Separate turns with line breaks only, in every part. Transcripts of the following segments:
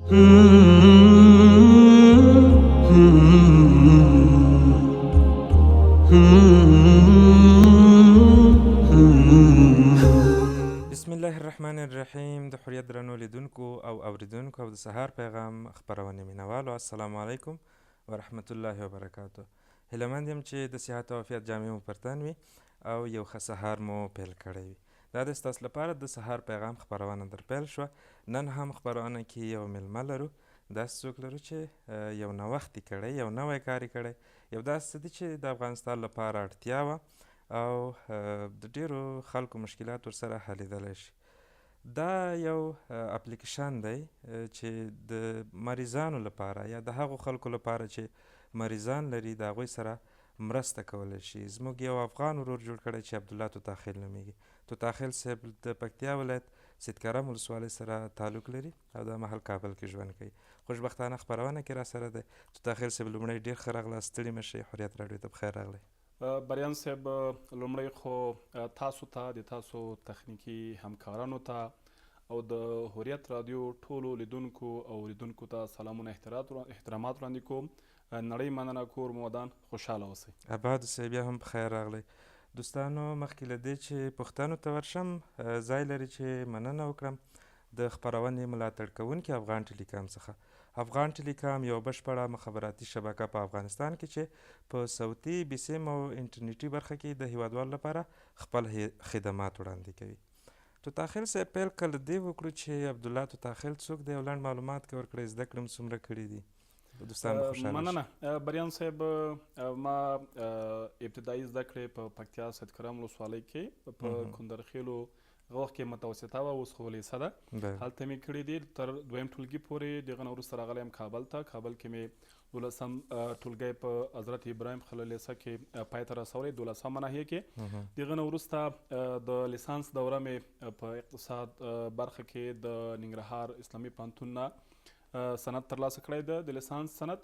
بسم الله الرحمن الرحیم. د حریت درنو لیدونکو او اوریدونکو او د سهار پیغام خپرونې مینوالو، السلام علیکم ورحمت الله وبرکاتو. هیلهمند یم چې د صحت او عافیت جامې مو پر تن وي او یو ښه سهار مو پیل کړی وي. دا د ستاسو لپاره د سهار پیغام خپرونه در پیل شوه. نن هم خپرونه کې یو میلمه لرو. داسې څوک لرو چې یو نوښت یې کړی، یو نوی کار یې کړی، یو داسې څه دي چې د افغانستان لپاره اړتیا وه او د ډیرو خلکو مشکلات ورسره حلیدلی شي. دا یو اپلیکیشن دی چې د مریضانو لپاره یا د هغو خلکو لپاره چې مریضان لري د هغوی سره مرسته کولی شي. زموږ یو افغان ورور جوړ کړی چې عبدالله توتاخیل نومیږي. توتاخیل صاحب د پکتیا ولایت سیدکرم ولسوالۍ سره تعلق لري او دا مهال کابل کې ژوند کوي. خوشبختانه خپرونه کې را سره دی. توتاخیل صاحب لومړی ډېر ښه راغلاست، ستړي مه شئ. حریت راډیو ته بخیر راغلی.
بریان صاحب، لومړی خو تاسو ته د تاسو تخنیکي همکارانو ته او د حریت راډیو ټولو لیدونکو او اوریدونکو ته سلامونه احترامات وړاندې کوم. نړۍ مننه، کور مو ودان، خوشحاله اوسئ.
اباد اوسئ، بیا هم بخیر راغلی. دوستانو، مخکې له دې چې پوښتنو ته ورشم، ځای لري چې مننه وکړم د خپرونې ملاتړ کوونکي افغان ټیلیکام څخه. افغان ټیلیکام یو بشپړه مخابراتي شبکه په افغانستان کې چې په صوتي، بسیم او انټرنیټي برخه کې د هیوادوالو لپاره خپل خدمات وړاندې کوي. توتاخیل صاحب، پیل کله دې وکړو چې عبدالله توتاخیل څوک دی او لنډ معلومات کې ورکړئ. زده کړې مو څومره کړي دي؟ دوستان به خوشحاله شي.
مننه بریان صاحب. ما ابتدایي زده کړې په پکتیا سیدکرم ولسوالۍ کې په کندرخیلو هغه وخت کې متوسطه وه، اوس خو لیسه ده، هلته مې کړي دي تر دویم ټولګي پورې. دغه نه وروسته راغلی یم کابل ته. کابل کې مې 12 ټولګی په حضرت ابراهیم خلیل لیسه کې پای ته رسولی، 12 ناحیه کې. دغه نه وروسته د لیسانس دوره مې په اقتصاد برخه کې د ننګرهار اسلامي پوهنتون نه سند ترلاسه کړی ده، د لیسانس سند.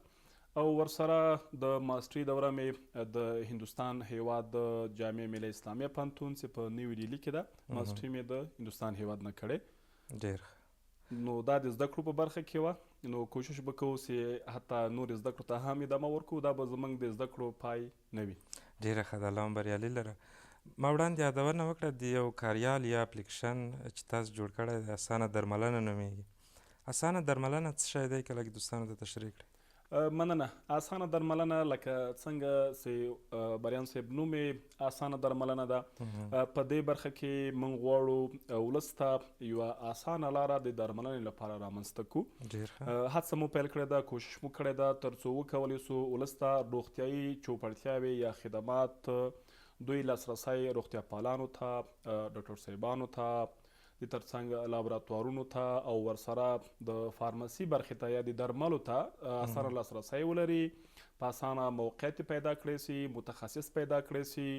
او ورسره د ماسټري دوره مې د هندوستان هیواد د جامعه ملیه اسلامیه پوهنتون چې په نیو ډیلي کې ده، ماسټري مې د هندوستان هیواد نه کړی.
ډېر
نو دا د زده کړو په برخه کې وه. نو کوشش به کوو چې حتی نور زده کړو ته هم ادامه ورکړو. دا به زموږ د زده کړو پای نه وي.
ډېره ښه ده، الله هم بریالي لره. ما وړاندې یادونه وکړه د یو کاریال یا اپلیکیشن چې تاسو جوړ کړی دی، اسانه درملنه نومیږي. اسانه درملنه څه شی دی که لږ دوستانو ته تشریح کړئ؟
مننه. اسانه درملنه لکه څنګه چې بریان صاحب نوم یې اسانه درملنه ده، په دې برخه کې موږ غواړو ولس ته یوه اسانه لاره د درملنې لپاره رامنځته کړو. هڅه مو پیل کړې ده، کوشش مو کړې ده تر څو وکولی سو ولس ته روغتیایي چوپړتیاوې یا خدمات، دوی لاسرسی روغتیا پالانو ته، ډاکټر صاحبانو ته، د ترڅنګ لابراتوارونو ته او ورسره د فارمسي برخې ته یا د درملو ته اسانه لاسرسی ولري، په اسانه موقعیت پیدا کړی سي، متخصص پیدا کړی سي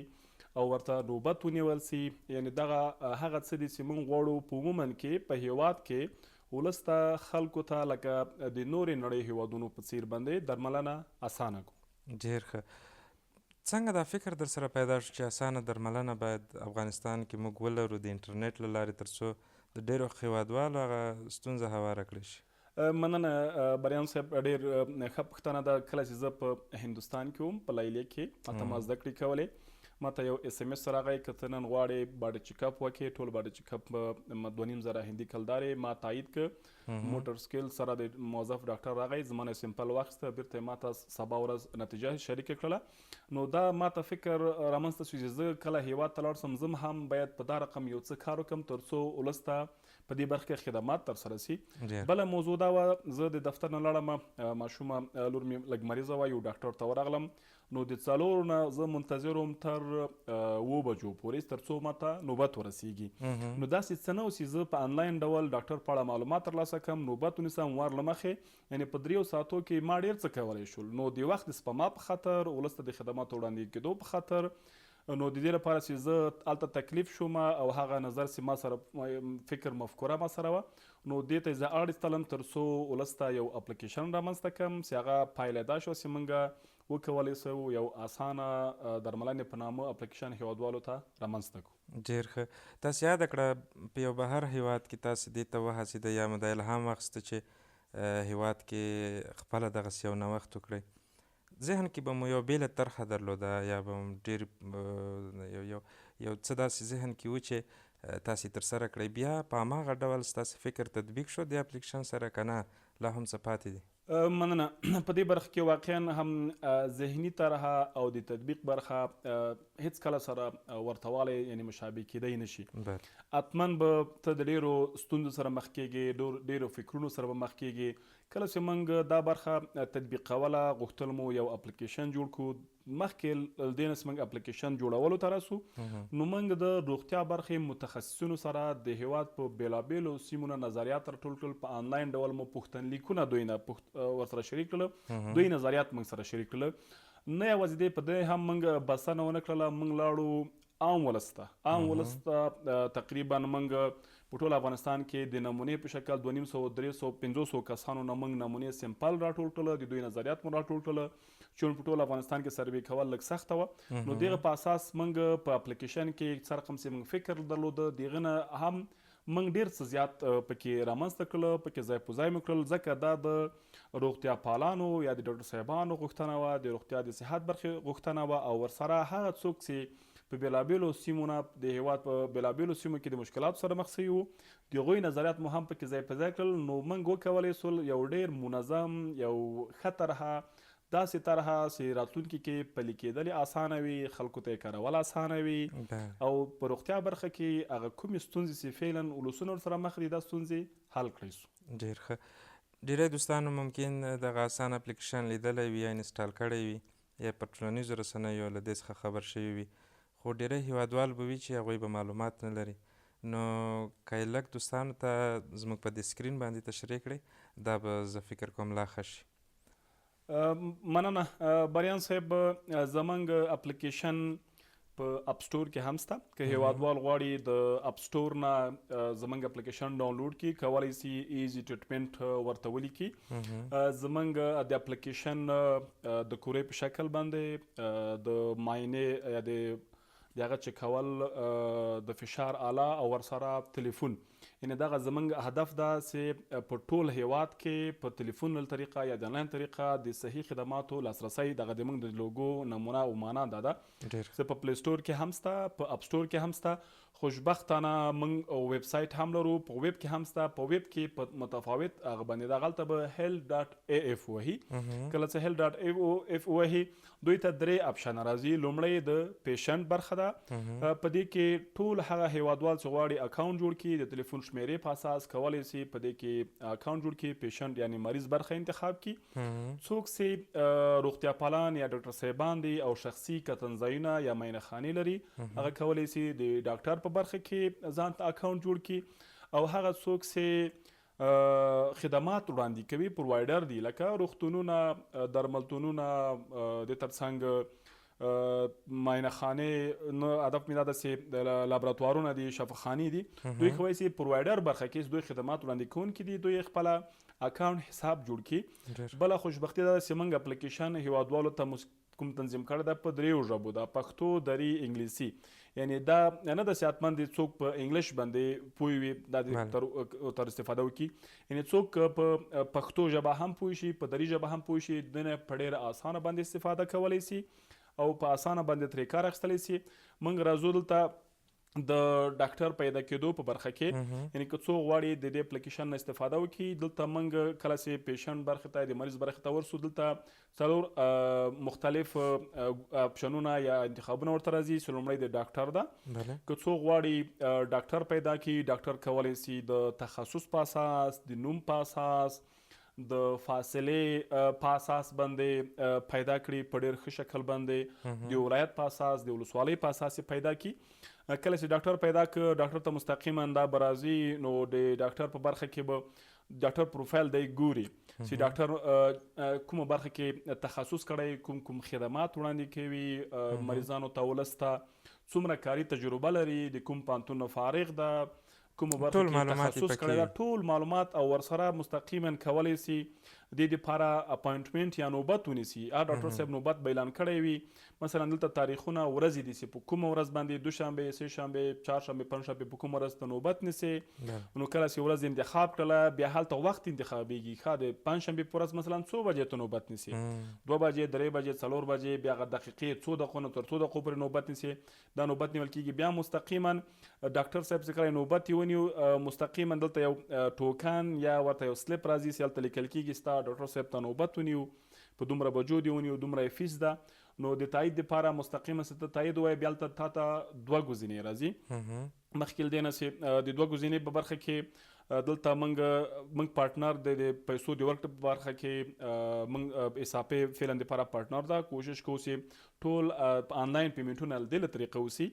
او ورته نوبت ونیول سي. یعنې دغه هغه څه دي چې موږ غواړو په عموما کې په هیواد کې ولس ته، خلکو ته لکه د نورې نړۍ هیوادونو په څیر باندې درملنه اسانه کړو.
ډېر ښه. څنګه دا فکر در سره پیدا شو چې اسانه درملنه باید افغانستان کې موږ ولرو د انټرنیټ له لارې تر څو د ډېرو هیوادوالو هغه ستونزه هواره کړی شي؟
مننه بریان صاحب، ډېر ښه پوښتنه ده. کله چې زه په هندوستان کې وم، په لیلیه کې هلته ما زده کړې کولې، ما ته یو اس ام اس راغی که ته نن غواړې باډي چیک اپ وکړې. ټول باډي چیک اپ 2.5 هندي کلدار یې ما تایید کړ. موټر سکیل سره د موظف ډاکټر راغی، زما نه سمپل واخیسته، بیرته یې ما ته سبا ورځ نتیجه شریکه کړله. نو دا ما ته فکر رامنځته شو چې زه کله هیواد ته لاړ شم، زه هم باید په دا رقم یو څه کار وکړم تر څو ولس ته په دې برخه کې خدمات ترسره سي. بله موضوع دا وه، زه د دفتر نه لاړم، ماشومه لور مې لږ مریضه وه، یو ډاکټر ته ورغلم. نو د 4 نه زه منتظر وم تر 7 بجو پورې تر څو ماته نوبت ورسیږي. نو داسې څه نه و چې زه په انلاین ډول ډاکټر په اړه معلومات ترلاسه کړم، نوبت ونیسم ور له مخې. یعنې په 3 ساعتو کې ما ډېر څه کولی شول. نو د وخت د سپما په خاطر، ولس ته د خدماتو وړاندې کېدو په خاطر، نو د دې لپاره چې زه هلته تکلیف شوم او هغه نظر چې ما سره فکر مفکوره ما سره وه، نو دې ته زه اړ ایستلم تر څو ولس ته یو اپلیکیشن رامنځته کړم چې هغه پایله دا شوه چې موږ وکولی سو یو اسانه درملنې په نامه اپلیکیشن هیوادوالو ته رامنځته کړو.
ډېر ښه. تاسو یاده کړه په یو بهر هیواد کې تاسو دې ته وهڅېده یا مو دا الهام واخیسته چې هیواد کې خپله دغسې یو نوښت وکړئ، ذهن کې به مو یو بیله طرحه درلوده یا به مو ډېر یو څه داسې ذهن کې و چې تاسې ترسره کړئ، بیا په هماغه ډول ستاسې فکر تطبیق شو د اپلیکیشن سره که نه لا هم څه پاتې دي؟
مننه. په دې برخه کې واقعا هم ذهني طرحه او د تطبیق برخه هیڅ کله سره ورتوالی یعنی مشابه کیدی نشي. حتما به ته د ډیرو ستونزو سره مخ کیږي، ډیرو فکرونو سره به مخ کیږي. کله چې موږ دا برخه تطبیقوله غوښتل مو یو اپلیکیشن جوړ کړو، مخکې له دې نه چې موږ اپلیکیشن جوړولو ته راسو نو موږ د روغتیا برخې متخصصینو سره د هیواد په بېلابېلو سیمو نه نظریات راټول کړل، په آنلاین ډول مو پوښتنلیکونه دوی نه ورسره شریک کړل، دوی نظریات موږ سره شریک کړل. نه یوازې دې په دې هم موږ بسنه ونه کړله، موږ لاړو عام ولس ته تقریبا موږ په ټول افغانستان کې د نمونې په شکل 250-300-500 کسانو نه موږ نمونې سیمپل راټول کړل، د دوی نظریات مو راټول کړل چې په ټول افغانستان کې سروې کول لږ سخته وه. نو دغه په اساس موږ په اپلیکیشن کې څه رقم چې موږ فکر درلوده، دغه نه هم موږ ډېر څه زیات پکې رامنځته کړل، پکې ځای په ځای مو کړل، ځکه دا د روغتیا پالانو یا د ډاکټر صاحبانو غوښتنه وه، د روغتیا د صحت برخې غوښتنه وه، او ورسره هغه څوک چې په بېلابېلو سیمو نه د هیواد په بېلابېلو سیمو کې د مشکلاتو سره مخ شوي وو، د هغوی نظریات مو هم پکې ځای په ځای کړل. نو موږ وکولی سول یو ډېر منظم، یو ښه طرحه، داسې طرحه چې راتلونکي کې پلي کېدل اسانه وي، خلکو ته یې کارول اسانه وي، او په روغتیا برخه کې هغه کومې ستونزې چې فعلا ولسونه ورسره مخ دي دا ستونزې حل کړی سو.
ډېر ښه. ډېری دوستانو ممکن دغه اسان اپلیکیشن لیدلی وي یا انسټال کړی وي یا په ټولنیزو رسنیو له دې څخه خبر شوي وي، خو ډېری هیوادوال به وي چې هغوی به معلومات نه لري. نو که یې لږ دوستانو ته زموږ په دې سکرین باندې تشریح کړئ، دا به زه فکر کوم لا ښه شي.
مننه بریان صاحب. زموږ اپلیکیشن په اپ سټور کې هم شته، که هیوادوال غواړي د اپ سټور نه زموږ اپلیکیشن ډاونلوډ کړي، کولی شي ایزي ټریټمنټ ورته ولیکي. زموږ د اپلیکیشن د کورې په شکل باندې د معاینې یا د هغه چک کول د فشار آله او ورسره تلیفون، یعنی دغه زموږ هدف ده چې په ټول هیواد کې په تلیفون له طریقه یا د آنلاین طریقه د صحي خدماتو لاسرسی، دغه د موږ د لوګو نمونه او معنا دا ده چې په پلی سټور کې هم شته، په اپ سټور کې هم شته. خوشبختانه موږ ویب سایټ هم لرو، په ویب کې هم شته. په ویب کې په متفاوت هغه باندې دغلته به health.af وهي، کله چې health.af وهي دوی ته درې اپشن راځي. لومړی د پیشنټ برخه ده، په دې کې ټول هغه هیوادوال چې غواړي اکاونټ جوړ کړي د تلیفون شمیرې په اساس کولی شي په دې کې اکاونټ جوړ کړي، پیشنټ یعنی مریض برخه انتخاب کړي. څوک چې روغتیا پالان یا ډاکټر صاحبان دي او شخصي کتنځایونه یا معاینه خانې لري، هغه کولی شي د ډاکټر په برخه کې ځان ته اکاونټ جوړ کړي. او هغه څوک چې خدمات وړاندې کوي، پرووایډر دي، لکه روغتونونه، درملتونونه، د ترڅنګ معاینه خانې، نو هدف مې دا ده چې د لابراتوارونه دي، شفاخانې دي، دوی کولی شي پرووایډر برخه کې دوی خدمات وړاندې کوونکي دي، دوی خپله اکاونټ حساب جوړ کړي. بله خوشبختي دا ده چې موږ اپلیکیشن هیوادوالو ته کوم تنظیم کړی ده په دریو ژبو ده، پښتو، دري، انګلیسي. یعنی دا نه ده چې حتما د څوک په انګلیش باندې پوه وي دا تر استفاده وکړي، یعنی څوک په پښتو ژبه هم پوه شي، په دري ژبه هم پوه شي، د نه په ډېره اسانه باندې استفاده کولی شي او په اسانه باندې ترې کار اخیستلی شي. موږ راځو دلته د ډاکټر پیدا کېدو په برخه کې، یعنی که څوک غواړي د دې اپلیکیشن نه استفاده وکړي، دلته موږ کله چې پیشنټ برخه ته د مریض برخه ته ورسو، دلته څلور مختلف اپشنونه یا انتخابونه ورته راځي. لومړی د ډاکټر ده، که څوک غواړي ډاکټر پیدا کړي، ډاکټر کولی شي د تخصص په اساس، د نوم په اساس، د فاصلې په اساس باندې پیدا کړي، په ډېر ښه شکل باندې د ولایت په اساس، د ولسوالۍ په اساس پیدا کړي. کله چې ډاکټر پیدا کړ، ډاکټر ته مستقیما دا به راځي، نو د ډاکټر په برخه کې به ډاکټر پروفایل دی ګوري چې ډاکټر کومه برخه کې تخصص کړی، کوم خدمات وړاندې کوي مریضانو ته، ولس ته څومره کاري تجربه لري، د کوم پوهنتون فارغ ده، کومه برخه کې تخصص کړی ده، ټول معلومات، او ورسره مستقیما کولی شي دې دپاره اپاینټمنټ یا نوبت ونیسي. هر ډاکټر صاحب نوبت به اعلان کړی وي، مثلا دلته تاریخونه ورځې دي چې په کومه ورځ باندې دوشنبې، سه شنبې، چهارشنبې، پنجشنبې په کومه ورځ ته نوبت نیسي. نو کله چې ورځ انتخاب کړله بیا هلته وخت انتخابېږي. ښه د پنجشنبې په ورځ مثلا څو بجې ته نوبت نیسي؟ 2 بجې، 3 بجې، 4 بجې، بیا هغه دقیقې څو دقیقو نه تر څو دقیقو پورې نوبت نیسي. دا نوبت نیول کېږي. بیا مستقیما ډاکټر صاحب چې کله نوبت یې ونیو، مستقیما دلته یو ټوکن یا ورته یو سلیپ راځي چې هلته لیکل کېږي ستا ډاکټر صاحب ته نوبت ونیو، په دومره بجو دې ونیو، دومره یې فیس ده. نو د تایید دپاره مستقیما چې ته تایید ووایې بیا هلته تا ته 2 ګزینې راځي. مخکې له دې نه چې د 2 ګزینې په برخه کې دلته موږ پارټنر د پیسو د ورکړې په برخه کې موږ حسابې فعلا دپاره پارټنر ده. کوشش کوو چې ټول آنلاین پیمنټونه له دې له طریقې وسي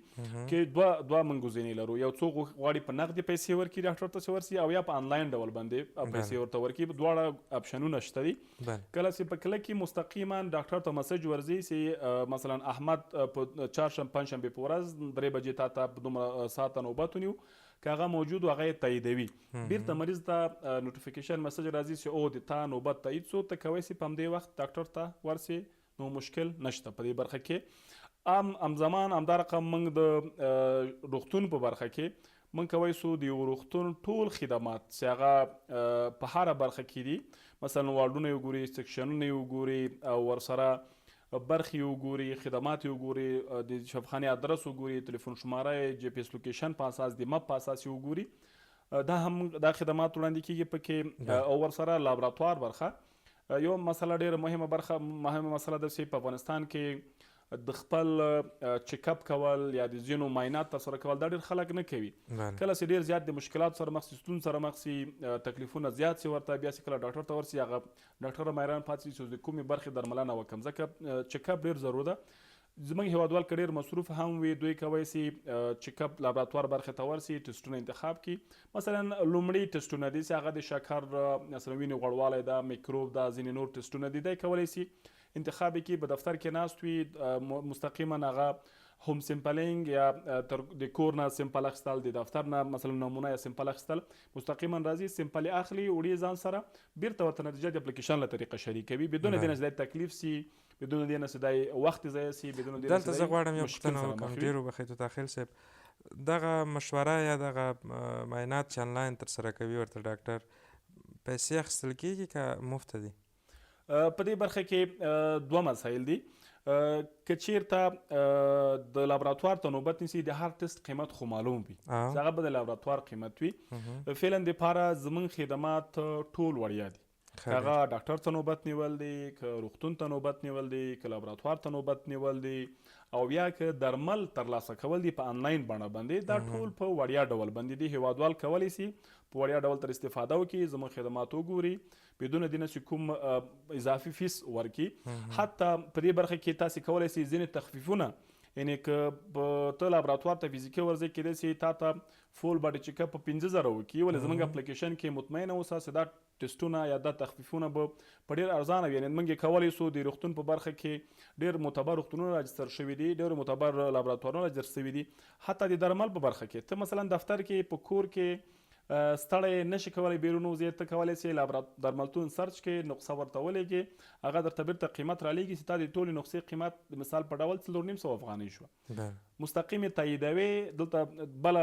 کې دوه موږ ګزینې لرو. یو څوک غواړي په نغدې پیسې ورکړي ډاکټر ته چې ورسي، او یا په آنلاین ډول باندې پیسې ورته ورکړي. دواړه اپشنونه شته دي. کله چې په کله کې مستقیما ډاکټر ته مسج ورځي چې مثلا احمد په چهارشنبې پنجشنبې په ورځ 3 بجې تا ته په دومره ساعته نوبت ونیو، که هغه موجود و هغه یې تاییدوي. بیرته مریض ته نوټیفیکیشن مسج راځي چې او د تا نوبت تایید شو، ته کولی سي په همدې وخت ډاکټر ته ورسي. نو مشکل نشته په دې برخه کې. همزمان همدا رقم موږ د روغتون په برخه کې موږ کولی سو د یو روغتون ټول خدمات چې هغه په هره برخه کې دي، مثلا واردونه یې وګوري، سیکشنونه یې وګوري، او ورسره برخې یې وګوري، خدمات یې وګوري، د شفاخانې ادرس وګوري، تلیفون شماره یې، جی پی ایس لوکیشن په اساس، د مپ په اساس یې وګوري. دا خدمات وړاندې کېږي پکې. او ورسره لابراتوار برخه یو مسله ډېره مهمه مسله ده چې په افغانستان کې د خپل چیک اپ کول یا د ځینو معاینات ترسره کول دا ډېر خلک نه کوي. کله چې ډېر زیات د مشکلاتو سره مخ شي، ستونزو سره مخ شي، تکلیفونه زیات شي ورته، بیا چې کله ډاکټر ته ورسي هغه ډاکټر ماهران پاتې شي چې د کومې برخې درملنه وکړم. ځکه چیک اپ ډېر ضرور ده. زموږ هیوادوال که ډېر مصروف هم وي، دوی کولی سي چیک اپ لابراتوار برخې ته ورسي، ټسټونه انتخاب کړي. مثلا لومړي ټسټونه دي چې هغه د شکر، مثلا وینې غوړوالی ده، میکروب ده، ځینې نور ټسټونه دي، دی کولی سي انتخاب کړي. په دفتر کې ناست وي، مستقیما هغه هوم سیمپلینګ یا د کور نه سیمپل اخیستل، د دفتر نه مثلا نمونه یا سیمپل اخیستل، مستقیما راځي سیمپل یې اخلي، وړي ځان سره، بیرته ورته نتیجه د اپلیکیشن له طریقه شریکوي، بدون دې نه چې دا تکلیف سي، بدون دې نه چې دا وخت ضایع سي، بدون دې نه
دلته زه غواړم یو پوښتنه وکړم. ډېر وبخښئ طاهر صاحب، دغه مشوره یا دغه معاینات چې انلاین ترسره کوي ورته ډاکټر، پیسې اخیستل کېږي که مفته دي؟
په دې برخه کې 2 مسایل دي. که چیرته د لابراتوار ته نوبت نیسي، د هر ټسټ قیمت خو معلوم وي، هغه به د لابراتوار قیمت وي. فعلا دپاره زموږ خدمات ټول وړیا دي. که هغه ډاکټر ته نوبت نیول دی، که روغتون ته نوبت نیول دی، که لابراتوار ته نوبت نیول دی، او یا که درمل ترلاسه کول دي په آنلاین بڼه باندې، دا ټول په وړیا ډول باندې دي. هیوادوال کولی سي په وړیا ډول تر استفاده وکړي، زموږ خدمات وګوري، بدون دې نه چې کوم اضافي فیس ورکړي. حتی په دې برخه کې تاسې کولی سي ځینې تخفیفونه، یعنې که ته لابراتوار ته فزیکي ورځې کېدای سي تا ته فول باډي چیک اپ په 15,000 وکړي، ولې زموږ اپلیکیشن کې مطمئنه اوسه چې دا ټسټونه یا دا تخفیفونه به په ډېر ارزانه وي. یعنې موږ یې کولی سو د روغتون په برخه کې ډېر معتبر روغتونونه راجستر شوي دي، ډېر معتبر لابراتوارونه راجستر شوي دي. حتی د درمل په برخه کې ته مثلا دفتر کې په کور کې ستړی نشي کولی بیرون وځې، ته کولی سي درملتون سرچ کې نقصه ورته ولېږې، هغه درته بیرته قیمت رالیږي چې تا د ټولې نقصې قیمت د مثال په ډول 4,500 افغانۍ شوه. مستقیم یې تاییدوي. دلته بله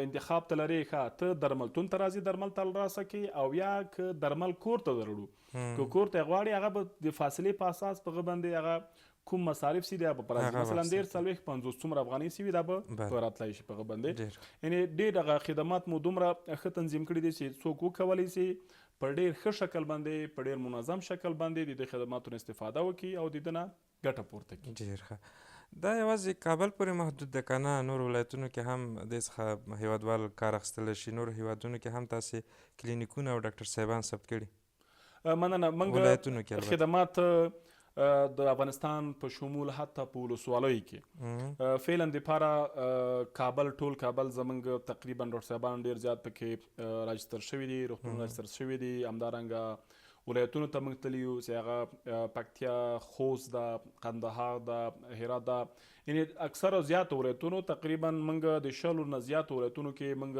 انتخاب ته لرې، ښه ته درملتون ته راځي درمل ترلاسه کړي، او یا که درمل کور ته دروړو، که کور ته یې غواړي هغه به د فاصلې په اساس په هغه باندې هغه کوم مصارف سي دی په راځي، مثلا 1.40-50 څومره افغانۍ سي وي، دا به راتلی شي په هغه باندې. یعنې ډېر هغه خدمات مو دومره ښه تنظیم کړي دي چې څوک وکولی سي په ډېر ښه شکل باندې، په ډېر منظم شکل باندې د دې خدماتو استفاده وکړي او د ده نه ګټه پورته کړي.
ډېر ښه. دا یوازې کابل پورې محدود ده که نه؟ نور ولایتونو کې هم دې څخه هیوادوال کار اخیستلی شي؟ نور هیوادونو کې هم تاسې کلینیکونه او ډاکټر صاحبان ثبت کړي؟
مننه. موږ خدمات د افغانستان په شمول حتی په ولسوالیو کې فعلا دپاره کابل، ټول کابل زموږ تقریبا ډاکټر صاحبان ډېر زیات پکې راجستر شوي دي، روغتونونه راجستر شوي دي، همدارنګه ولایتونو ته موږ تللي یو چې هغه پکتیا، خوست ده، قندهار ده، هرات ده، یعنې اکثره زیاتو ولایتونو تقریبا موږ د 100 نه زیاتو ولایتونو کې موږ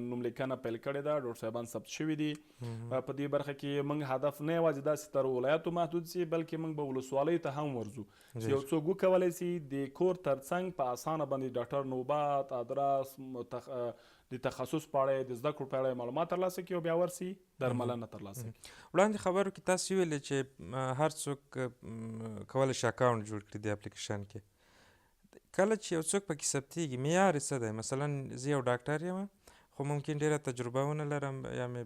نوملیکنه پیل کړې ده. ډاکټر صاحبان ثبت شوي دي په دې برخه کې. موږ هدف نه یوازې داسې تر ولایاتو محدود سي، بلکې موږ به ولسوالیو ته هم ورځو چې یو څوک وکولی سي د کور ترڅنګ په اسانه باندې ډاکټر نوبت، ادرس، د تخصص په اړه د زده کړو په اړه معلومات ترلاسه کړي او بیا ورسي درملنه ترلاسه کړي.
وړاندې خبرو کې تاسو ویلې چې هر څوک کولی شي اکاونټ جوړ کړي د اپلیکیشن کې. کله چې یو څوک پکې ثبتېږي معیار یې څه دی؟ مثلا زه یو ډاکټر یم خو ممکن ډېره تجربه ونه لرم، یا مې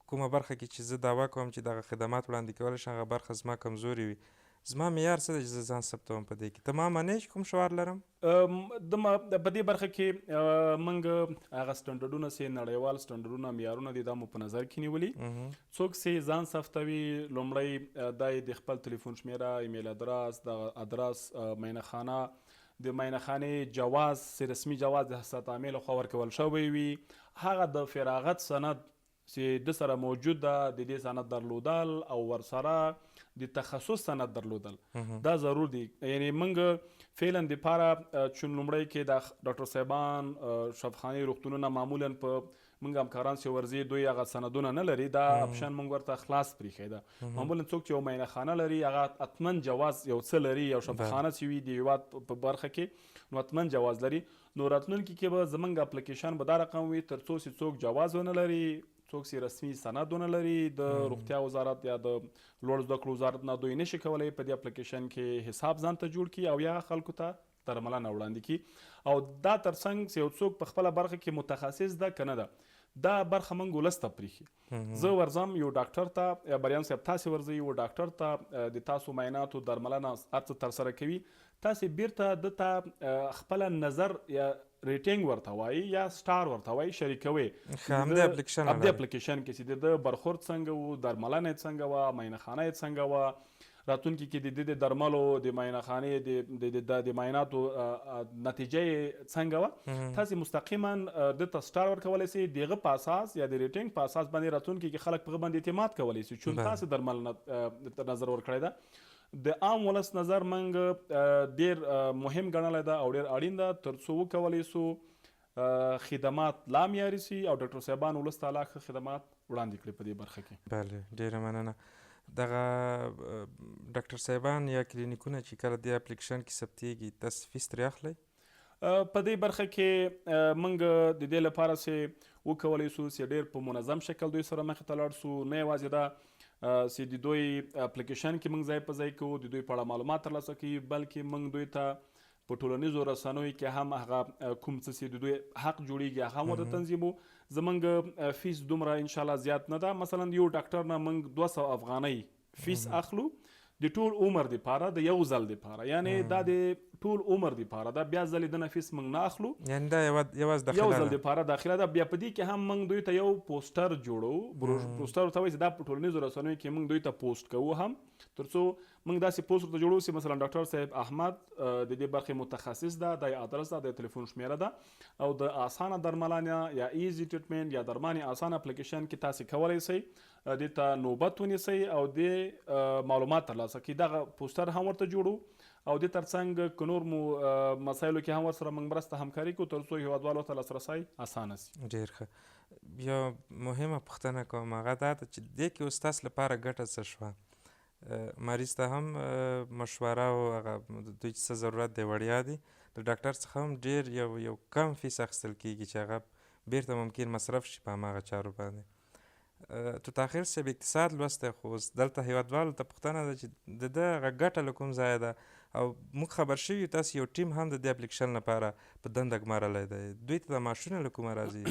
کومه برخه کې چې زه دعوه کوم چې دغه خدمات وړاندې کولی شم هغه برخه زما کمزوري وي، زما معیار څه دی چې زه ځان ثبتوم په دې کې؟ ته ما منې چې کوم شعار لرم؟
په دې برخه کې موږ هغه سټنډرډونه چې نړیوال سټنډرډونه، معیارونه دي، دا مو په نظر کې نیولي. څوک چې ځان ثبتوي لومړی دا یې د خپل تلیفون شمیره، ایمیل ادرس، د ادرس، مینخانه، د مینخانې جواز چې رسمي جواز د حساسیت عامل لخوا ورکول شوی وي، هغه د فراغت سند چې د سره موجود ده د دې سند درلودل او ورسره د تخصص سند درلودل دا ضرور دي. یعنی موږ فعلا د پاره چې لومړی کې د ډاکټر صاحبان شفاخانې روغتونونه معمولا په موږ همکاران چې ورځي دوی هغه سندونه نه لري، دا اپشن موږ ورته خلاص پرېښی ده. معمولا څوک چې یو مینخانه لري هغه حتما جواز یو څه لري، یو شفاخانه چې وي د هېواد په برخه کې نو حتما جواز لري. نو راتلونکي کې به زموږ اپلیکیشن به دا رقم وي تر څو چې څوک جواز ونه لري، څوک چې رسمي سند ونه لري د روغتیا وزارت یا د لوړ زده کړو وزارت نه، دوی نشي کولی په دې اپلیکیشن کې حساب ځان ته جوړ کړي او یا خلکو ته درملنه وړاندې کړي. او دا ترڅنګ چې یو څوک په خپله برخه کې متخصص ده که نه ده، دا برخه موږ ولس ته پرېښي. زه ورځم یو ډاکټر ته، یا بریان صاحب تاسې ورځئ یو ډاکټر ته، د تاسو معایناتو درملنه هر څه ترسره کوي، تاسې بیرته ده ته خپله نظر یا ریټینګ ورته وایي یا سټار ورته وایي، شریکوي
همدې
اپلیکیشن کې چې د برخورد څنګه و، درملنه یې څنګه وه، معاینخانه یې څنګه وه، راتلونکي کې د درملو د معاینخانې د معایناتو نتیجه یې څنګه وه، تاسې مستقیما د ته سټار ورکولی سئ. د هغه په اساس یا د ریټینګ په اساس باندې راتلونکي کې خلک په هغه باندې اعتماد کولی سي چون تاسې درملنه نظر ورکړی ده. د عام ولس نظر موږ ډیر مهم ګڼلی ده او ډیر اړین ده تر څو وکولی سو خدمات لا معیاري سي او ډاکټر صاحبان ولس ته لا ښه خدمات وړاندې کړي په دې برخه کې.
بله، ډیره مننه. دغه ډاکټر صاحبان یا کلینیکونه چې کله دې اپلیکیشن کې ثبتېږي تاسې فیس ترې اخلئ؟
په دې برخه کې موږ د دې لپاره چې وکولی سو چې ډیر په منظم شکل دوی سره مخې ته لاړ سو، نه یوازې دا چې د دوی اپلیکیشن کې موږ ځای په ځای کوو، د دوی په اړه معلومات ترلاسه کوي، بلکې موږ دوی ته په ټولنیزو رسنیو کې هم هغه کوم څه چې د دوی حق جوړیږي هغه هم ورته تنظیمو. زموږ فیس دومره انشاءالله زیات نه ده. مثلا یو ډاکټر نه موږ 200 افغانۍ فیس اخلو د ټول عمر دپاره، د یو ځل دپاره، یعنې دا د ټول عمر دپاره ده. بیا ځلې دنه فیس موږ نه اخلو،
یعنې دا یوازې
یو ځل دپاره داخله ده. بیا په دې کې هم موږ دوی ته یو پوسټر جوړو، پوسټر ورته وایي چې دا په ټولنیزو رسنیو کې موږ دوی ته پوسټ کوو هم، تر څو موږ داسې پوسټ ورته جوړو چې مثلا ډاکټر صاحب احمد د دې برخې متخصص ده، د ادرس ده، د تلیفون شمیره ده او د اسانه درملنه یا ایزی ټریټمنټ یا درمانې اسانه اپلیکیشن کې تاسې کولی سئ دې ته نوبت ونیسئ او د معلومات ترلاسه کړئ. دغه پوسټر هم ورته جوړو او د ترڅنګ که نور مو مسایلو کې هم ورسره موږ مرسته همکاري کوو تر څو هېوادوالو ته لاسرسی اسانه سي.
ډېر ښه. بیا مهمه پوښتنه کوم هغه دا ده چې دې کې اوس تاسو لپاره ګټه څه شوه؟ مریض ته هم مشوره او هغه دوی چې څه ضرورت دی وړیا دي، د ډاکټر څخه هم ډېر یو کم فیس اخیستل کېږي چې هغه بیرته ممکن مصرف شي په هماغه چارو باندې. تو تاخیر صاحب اقتصاد لوستی خو اوس دلته هېوادوالو ته پوښتنه ده چې د ده هغه ګټه له کوم ځایه ده او موږ خبر شوي یو تاسو یو ټیم هم د دې اپلیکیشن لپاره په دنده ګمارلی دی، دوی ته د معاشونه له کومه راځي؟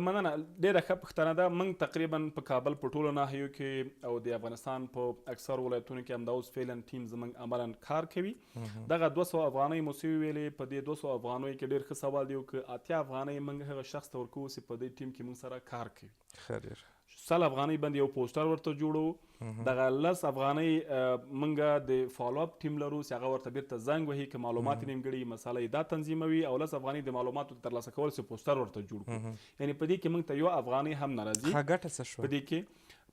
مننه، ډېره ښه پوښتنه ده. موږ تقریبا په کابل په ټولو ناحیو کې او د افغانستان په اکثر ولایتونو کې همدا اوس فعلا ټیم زموږ عملا کار کوي. دغه 200 افغانۍ مو څه ویلې، په دې 200 افغانیو کې ډېر ښه سوال دی که 80 افغانۍ موږ هغه شخص ته ورکوو چې په دې ټیم کې موږ سره کار کوي.
ښه، ډېر
100 افغانۍ باندې یو پوسټر ورته جوړو، دغه 10 افغانۍ موږ د فالو اپ ټیم لرو چې هغه ورته بیرته زنګ وهي که معلومات نیمګړي مساله یې دا تنظیموي او 10 افغانۍ د معلوماتو د ترلاسه کولو چې پوسټر ورته جوړ کړو. یعنې په دې کې موږ ته یو افغانۍ هم نه راځي.
ښه ګټه څه شوه
په دې کې؟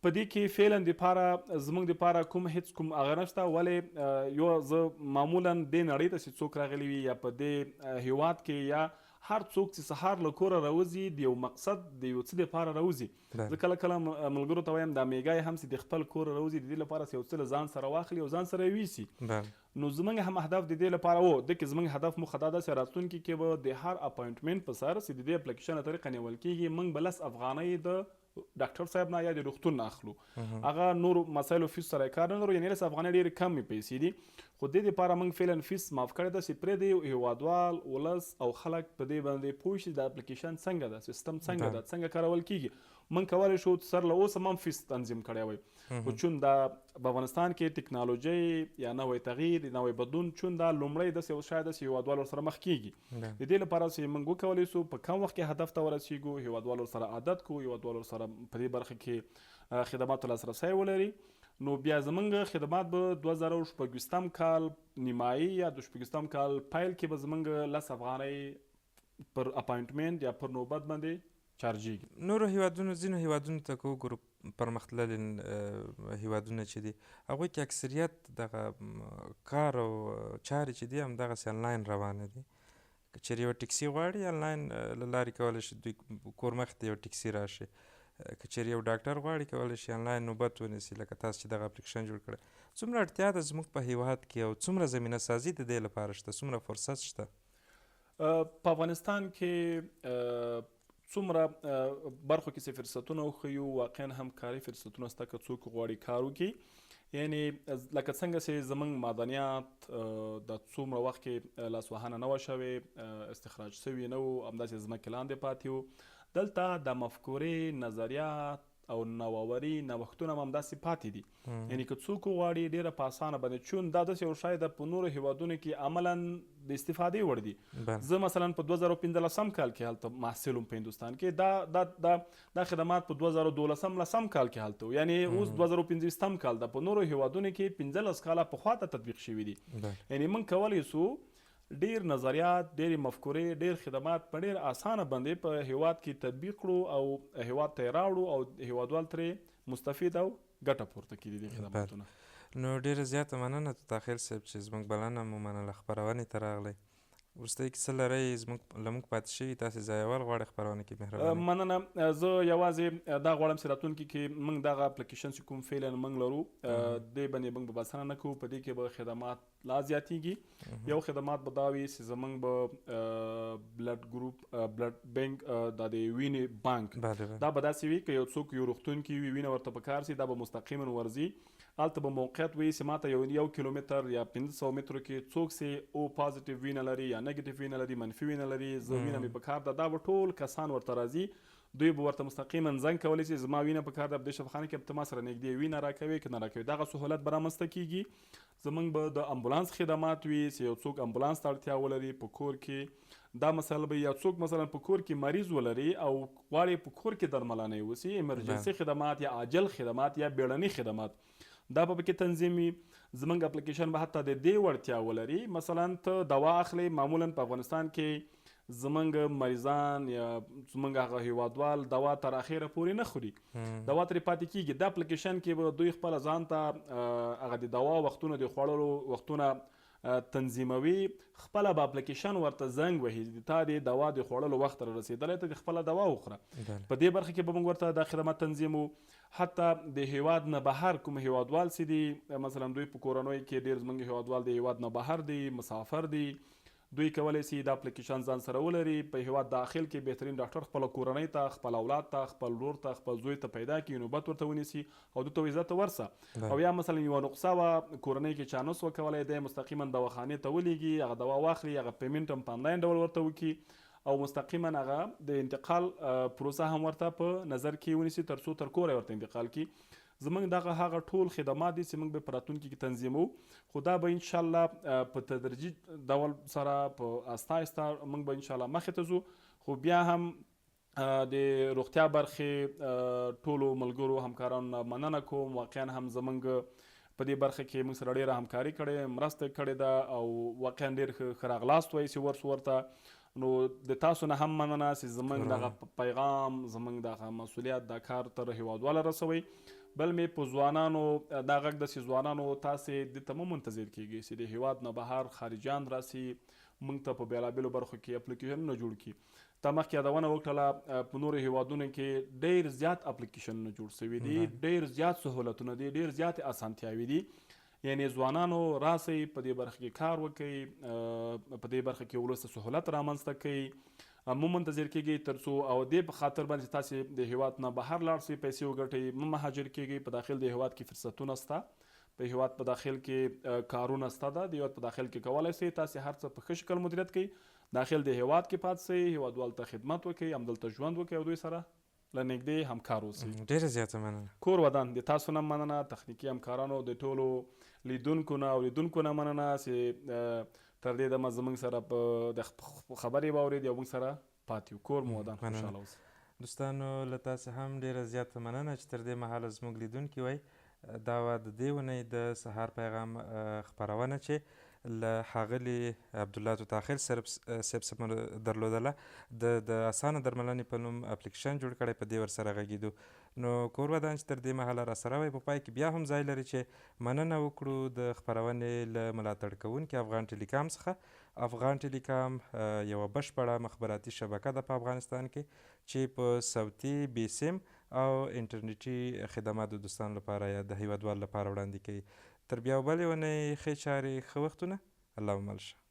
په دې کې فعلا دپاره زموږ دپاره کوم هغه نشته، ولې یو زه معمولا دې نړۍ ته چې څوک راغلي وي یا په دې هیواد کې یا هر څوک چې سهار له کوره راوځي د یو مقصد د یو څه دپاره راوځي. زه کله کله ملګرو ته وایم دا میږی هم چې د خپل کوره راوځي د دې لپاره چې یو څه له ځان سره واخلي او ځان سره یې ویسي. نو زموږ هم هدف د دې لپاره و دکې زموږ هدف موخه دا ده چې راتلونکي کې به د هر اپاینټمنټ په سر چې د دې اپلیکیشن له طریقه نیول کېږي موږ به 10 افغانۍ د ډاکټر صاحب نه یا د روغتون نه اخلو. هغه نورو مسایلو فیس سره کار نه لرو، یعنې 10 افغانۍ ډېرې کمې پیسې دي، خو دې دپاره موږ فعلا فیس معاف کړی ده چې پرېږدی یو هېوادوال ولس او خلک په دې باندې پوه شي د اپلیکیشن څنګه ده، سیستم څنګه ده، څنګه کارول کېږي. موږ کولی شو سر له اوسه هم فیس تنظیم کړی وی، خو چون دا په افغانستان کې ټکنالوژۍ یا نوی تغییر نوی بدلون چون دا لومړی داسې شاید داسې هېوادوال ورسره مخ کېږي. د دې لپاره چې موږ وکولی سو په کم وخت کې هدف ته ورسېږو، هېوادوال ورسره عادت کړو، هېوادوال ورسره په دې برخه کې خدماتو لاسرسی ولري. نو بیا زمونږ خدمات به 2026 کال نیمایي یا 2026 کال پیل کې به زمونږ 10 افغانۍ پر اپاینټمنټ یا پر نوبت باندې چارجیږي.
نورو هیوادونو ځینو هیوادونو ته که وګورو پرمختللي هیوادونه چې دي هغوی کې اکثریت دغه کار او چارې چې دي همدغسې انلاین روانه دي. که چېرې یوه ټکسي غواړي انلاین له لارې کولی شي دوی کور مخې ته یو ټکسي راشي. که چېرې یو ډاکټر غواړي کولی شي انلاین نوبت ونیسي، لکه تاسو چې دغه اپلیکیشن جوړ کړی. څومره اړتیا ده زموږ په هیواد کې او څومره زمینه سازي د دې لپاره شته، څومره فرصت شته؟
په افغانستان کې څومره برخو کې چې فرصتونه وښیو، واقعا هم کاري فرصتونه شته که څوک غواړي کار وکړي. یعنې لکه څنګه چې زموږ معدنیات د څومره وخت کې لاسوهنه نه وه شوې، استخراج شوي نه وو، همداسې ځمکې لاندې پاتې وو. دلته د مفکورې نظریات او نوآوري نوښتونه هم همداسې پاتې دي. یعنې که څوک وغواړي ډېره په اسانه باندې چون دا داسې یو شی ده په نورو هیوادونو کې عملا د استفادې وړ دي. زه مثلا په 2015 کال کې هلته محصل وم په هندوستان کې، دا خدمات په 2012 کال کې هلته و، یعنې اوس 2015 کال ده. په نورو هیوادونو کې 15 کاله پخوا ته تطبیق شوي دي. یعنې موږ کولی سو ډیر نظریات، ډېرې مفکورې، ډېر خدمات په ډېر اسانه باندې په هیواد کې تطبیق کړو او هیواد ته یې راوړو او هیوادوال ترې مستفید او ګټه پورته کړي دي خدماتونه.
نو ډېره زیاته مننه تاخیر صاحب چې زموږ بلنه مو منله، خپرونې ته راغلی. وروستۍ کیسه لرئ له موږ پاتې شوي تاسې ځایول غواړئ خپرونه کې مهرباني؟
مننه. زه یوازې دا غواړم چې راتلونکي کې موږ دغه اپلیکیشن چې کوم فعلا موږ لرو دې باندې موږ به بسنه نه کوو، په دې کې به خدمات لا زیاتیږي. یو خدمات به دا وي چې زموږ به بلډ ګروپ، بلډ بینک، دا د وینې بانک، دا به داسې وي که یو څوک یو روغتون کې وي، وینه ورته پکار سي، دا به مستقیما ورځي هلته به موقعیت وي چې ماته یو کیلومتر یا 500 مترو کې څوک سي او پازیټیو وینه لري یا نیګیټیو وینه لري، منفي وینه لري، زه وینه مې پکار ده، دا به ټول کسان ورته راځي. دوی به ورته مستقیما زنګ کولی شي زما وینه پکار ده، په دې شفاخانه کې ته ما سره نږدې وینه راکوي که نه راکوي. دغه سهولت به رامنځته کېږي. زموږ به د امبولانس خدمات وي چې یو څوک امبولانس ته اړتیا ولري په کور کې، دا مسله به یا څوک مثلا په کور کې مریض ولري او غواړي په کور کې درملنه یې وسي، ایمرجنسي خدمات یا عاجل خدمات یا بیړني خدمات دا به پکې تنظیم وي. زموږ اپلیکیشن به حتی د دې وړتیا ولري، مثلا ته دوا اخلي، معمولا په افغانستان کې زموږ مریضان یا زموږ هغه هیوادوال دوا تر اخره پورې نه خوري، دوا ترې پاتې کېږي. د اپلیکیشن کې به دوی خپله ځان ته هغه د دوا وختونه د خوړلو وختونه تنظیموي، خپله به اپلیکیشن ورته زنګ وهي تا د دوا د خوړلو وخت را رسېدلی، ته د خپله دوا وخوره. په دې برخه کې به موږ ورته دا خدمات تنظیمو. حتی د هیواد نه بهر کوم هیوادوال چې دي، مثلا دوی په کورنیو کې ډېر زموږ هیوادوال د هیواد نه بهر دي، مسافر دي، دوی کولی شي دا اپلیکیشن ځان سره ولري، په هیواد داخل کې بهترین ډاکټر خپله کورنۍ ته، خپل اولاد ته، خپل ورور ته، خپل زوی ته پیدا کړي، نوبت ورته ونیسي او دوی ته عزت ورسه. او یا مثلا یوه نقصه وه کورنۍ کې چا نه سوه کولی، دی مستقیما دواخانې ته ولیږي، هغه دوا واخلي، هغه پیمنټ هم په آنلاین ډول ورته وکړي او مستقیما هغه د انتقال پروسه هم ورته په نظر کې ونیسي تر څو تر کوره ورته انتقال کړي. زموږ دغه هغه ټول خدمات دي چې موږ به په راتلونکي کې تنظیمو، خو دا به انشاءالله په تدریجي ډول سره په استا استا موږ به انشاءالله مخې ته ځو. خو بیا هم د روغتیا برخې ټولو ملګرو همکارانو مننه کوم، واقعا هم زموږ په دې برخه کې موږ سره ډېره همکاري کړې، مرسته کړې ده او واقعا ډېر ښه راغلاست وایي چې ورسو ورته. نو د تاسو نه هم مننه چې زموږ دغه پیغام، زموږ دغه مسؤلیت دا کار تر هیوادواله رسوئ. بل مې په ځوانانو دا غږ داسې ځوانانو تاسې دې ته مه منتظر کیږئ چې د هیواد نه بهر خارجیان راسي موږ ته په بېلابېلو برخو کې اپلیکیشنونه جوړ کړي. تا مخکې یادونه وکړله په نورو هیوادونو کې ډېر زیات اپلیکیشنونه جوړ سوي دي، ډېر زیات سهولتونه دي، ډېر زیاتې اسانتیاوې دي. یعنې ځوانانو راسئ په دې برخه کې کار وکړئ، په دې برخه کې ولس ته سهولت رامنځته کړئ، مو منتظر کیږئ تر څو او دې په خاطر باندې تاسې د هیواد نه بهر لاړ شئ، پیسې وګټئ، مه مهاجر کیږئ. په داخل د هیواد کې فرصتونه شته، په هیواد په داخل کې کارونه شته ده، د هیواد په داخل کې کولی شئ تاسې هر څه په ښه شکل مدیریت کړئ، داخل د هیواد کې پاتې شئ، هیوادوالو ته خدمت وکړئ، همدلته ژوند وکړئ او دوی سره له نږدې همکار اوسئ.
ډېره زیاته مننه.
کور ودان د تاسو نه مننه، تخنیکي همکارانو د ټولو لیدونکو نه او لیدونکو نه مننه چې تر دې دمه زموږ سره د خبرې واورېد او موږ سره پاتې یو. کور مو ودان، خوشحاله اوسئ.
دوستانو له تاسې هم ډېره زیاته مننه چې تر دې مهاله زموږ لیدونکي وئ. دا وه د دې اونۍ د سهار پیغام خپرونه چې له ښاغلي عبدالله توتاخیل صاحب څخه درلودله. د اسانه درملنې په نوم اپلیکیشن جوړ کړی، په دې ورسره غږېدو. نو کور ودان چې تر دې مهاله راسره وئ. په پای کې بیا هم ځای لري چې مننه وکړو د خپرونې له ملاتړ کوونکي افغان ټیلیکام څخه. افغان ټیلیکام یوه بشپړه مخبراتي شبکه ده په افغانستان کې چې په صوتي، بیسیم او انټرنیټي خدمات د دوستانو لپاره یا د هیوادوالو لپاره وړاندې کوي. تر بیا بلې اونۍ ښې چارې، ښه وختونه. الله مو مل شه.